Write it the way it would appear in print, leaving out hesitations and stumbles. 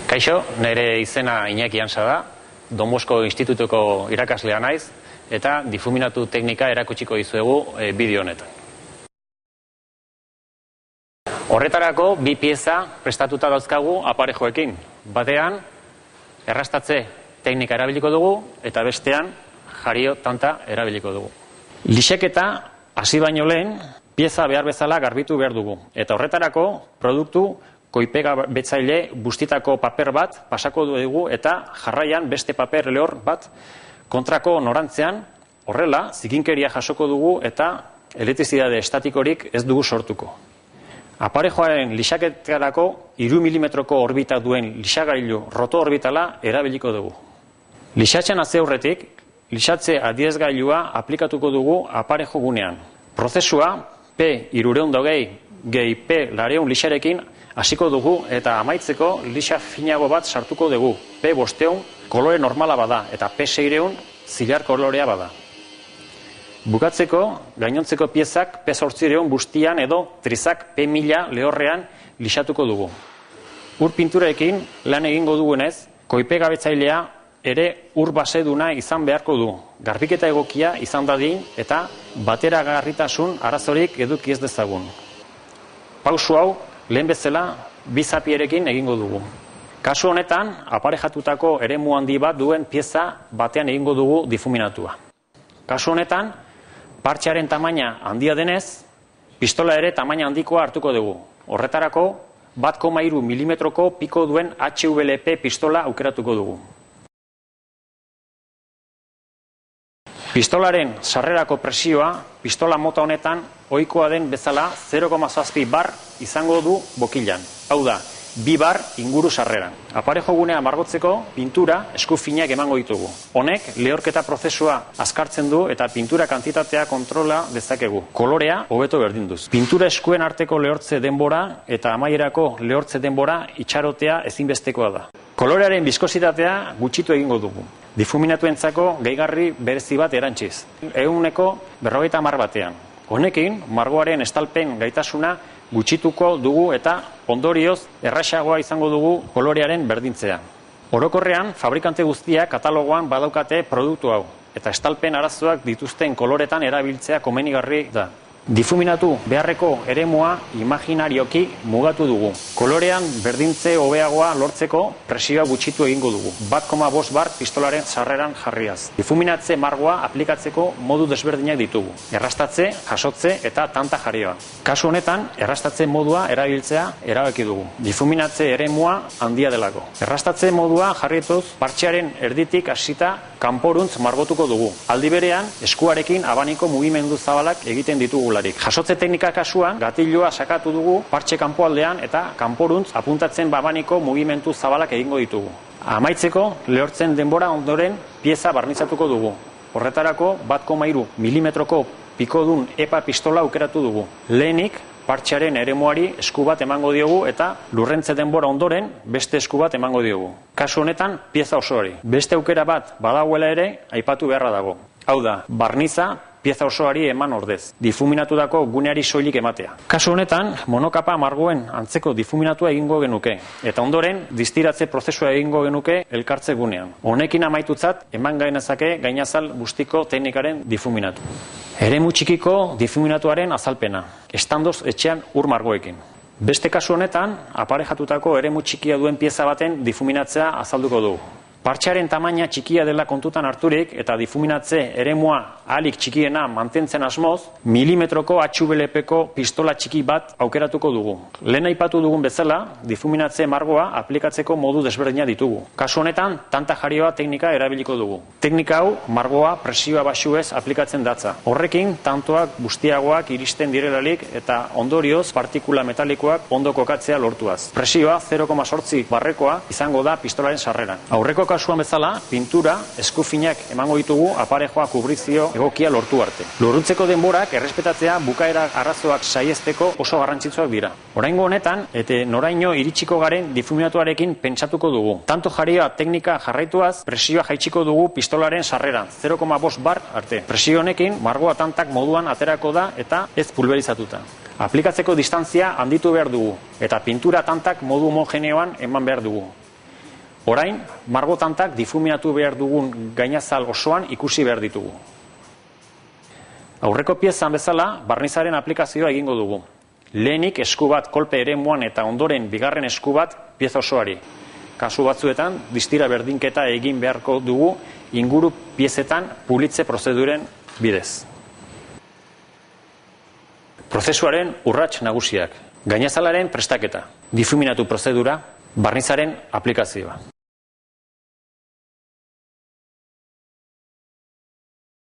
Kaixo, nire izena Iñaki Ansa da, Don Bosco Institutuko irakaslea naiz, eta difuminatu teknika erakutsiko dizuegu bideo honetan. Horretarako, bi pieza prestatuta dauzkagu aparejoekin. Batean, errastatze teknika erabiliko dugu, eta bestean, jario tanta erabiliko dugu. Lixeketa, hasi baino lehen, pieza behar bezala garbitu behar dugu. Eta horretarako, produktu koipega betzaile bustitako paper bat pasako dugu eta jarraian beste paper lehor bat kontrako norantzean, horrela, zikinkeria jasoko dugu eta elektrizitate estatikorik ez dugu sortuko. Aparejoaren lixaketarako 3 milimetroko orbita duen lixagailu roto orbitala erabiliko dugu. Lixatzen hasi aurretik, lixatze adierazgailua aplikatuko dugu aparejo gunean. Prozesua P320 P400 lixarekin hasiko dugu eta amaitzeko lixa finago bat sartuko dugu. P500 kolore normala bada eta P600 zilar kolorea bada. Bukatzeko, gainontzeko piezak P800 bustian edo trizak P1000 lehorrean lixatuko dugu. Ur pinturaekin lan egingo dugunez, koipegabetzailea ere ur baseduna izan beharko du. Garbiketa egokia izan dadin eta bateragarritasun arazorik eduki ez dezagun. Pausu hau, lehen bezala, bi zapierekin egingo dugu. Kasu honetan, aparejatutako eremu handi bat duen pieza batean egingo dugu difuminatua. Kasu honetan, partxearen tamaina handia denez, pistola ere tamaina handikoa hartuko dugu. Horretarako, 1,3 milimetroko piko duen HVLP pistola aukeratuko dugu. Pistolaren sarrerako presioa, pistola mota honetan, ohikoa den bezala 0,7 bar izango du bokilan. Hau da, 2 bar inguru sarreran. Aparejo gunea margotzeko pintura esku finak emango ditugu. Honek lehorketa prozesua azkartzen du eta pintura kantitatea kontrola dezakegu. Kolorea hobeto berdinduz. Pintura eskuen arteko lehortze denbora eta amaierako lehortze denbora itxarotea ezinbestekoa da. Kolorearen biskozitatea gutxitu egingo dugu. Difuminatuentzako gehigarri berezi bat erantziz. 50% batean. Honekin, margoaren estalpen gaitasuna gutxituko dugu eta ondorioz erraxagoa izango dugu kolorearen berdintzea. Orokorrean, fabrikante guztiak katalogoan badaukate produktu hau, eta estalpen arazoak dituzten koloretan erabiltzea komenigarri da. Difuminatu beharreko eremua imaginarioki mugatu dugu. Kolorean berdintze hobeagoa lortzeko presioa gutxitu egingo dugu. 1,5 bar pistolaren sarreran jarriaz. Difuminatze margoa aplikatzeko modu desberdinak ditugu. Errastatze, jasotze eta tanta jarioa. Kasu honetan, errastatze modua erabiltzea erabaki dugu. Difuminatze eremua handia delako. Errastatze modua jarrietuz partxearen erditik hasita kanporuntz margotuko dugu. Aldi berean, eskuarekin abaniko mugimendu zabalak egiten ditugula. Jasotze teknika kasuan, gatilloa sakatu dugu partxe kanpoaldean eta kanporuntz apuntatzen babaniko mugimendu zabalak egingo ditugu. Amaitzeko, lehortzen denbora ondoren pieza barnizatuko dugu. Horretarako, 1,3 milimetroko pikodun EPA pistola aukeratu dugu. Lehenik, partxearen eremuari esku bat emango diogu eta lurrentze denbora ondoren beste esku bat emango diogu. Kasu honetan, pieza osoari. Beste aukera bat badagoela ere aipatu beharra dago. Hau da, barniza pieza osoari eman ordez, difuminatutako guneari soilik ematea. Kasu honetan, monokapa margoen antzeko difuminatua egingo genuke, eta ondoren, distiratze prozesua egingo genuke elkartze gunean. Honekin amaitutzat, eman gainezake gainazal bustiko teknikaren difuminatu. Eremu txikiko difuminatuaren azalpena, estandoz etxean ur margoekin. Beste kasu honetan, aparejatutako eremu txikia duen pieza baten difuminatzea azalduko dugu. Partxearen tamaina txikia dela kontutan harturik eta difuminatze eremua ahalik txikiena mantentzen asmoz, milimetroko HVLPko pistola txiki bat aukeratuko dugu. Lehen aipatu dugun bezala, difuminatze margoa aplikatzeko modu desberdina ditugu. Kasu honetan, tanta jarioa teknika erabiliko dugu. Teknika hau, margoa presioa baxuez aplikatzen datza. Horrekin, tantoak bustiagoak iristen direlarik eta ondorioz partikula metalikoak ondo kokatzea lortuaz. Presioa 0,8 barrekoa izango da pistolaren sarreran. Aurreko kasuan bezala, pintura, esku finak emango ditugu aparejoa kubrizio egokia lortu arte. Loruntzeko denborak errespetatzea bukaera arrazoak saiesteko oso garrantzitsuak dira. Oraingo honetan, eta noraino iritsiko garen difuminatuarekin pentsatuko dugu. Tanto jarioa teknika jarraituaz, presioa jaitsiko dugu pistolaren sarreran, 0,5 bar arte. Presio honekin, margoa tantak moduan aterako da eta ez pulverizatuta. Aplikatzeko distantzia handitu behar dugu, eta pintura tantak modu homogeneoan eman behar dugu. Orain, margotantak difuminatu behar dugun gainazal osoan ikusi behar ditugu. Aurreko piezan bezala, barnizaren aplikazioa egingo dugu. Lehenik esku bat kolpe eremuan eta ondoren bigarren esku bat pieza osoari. Kasu batzuetan, distira berdinketa egin beharko dugu inguru piezetan pulitze prozeduren bidez. Prozesuaren urrats nagusiak. Gainazalaren prestaketa, difuminatu prozedura, barnizaren aplikazioa.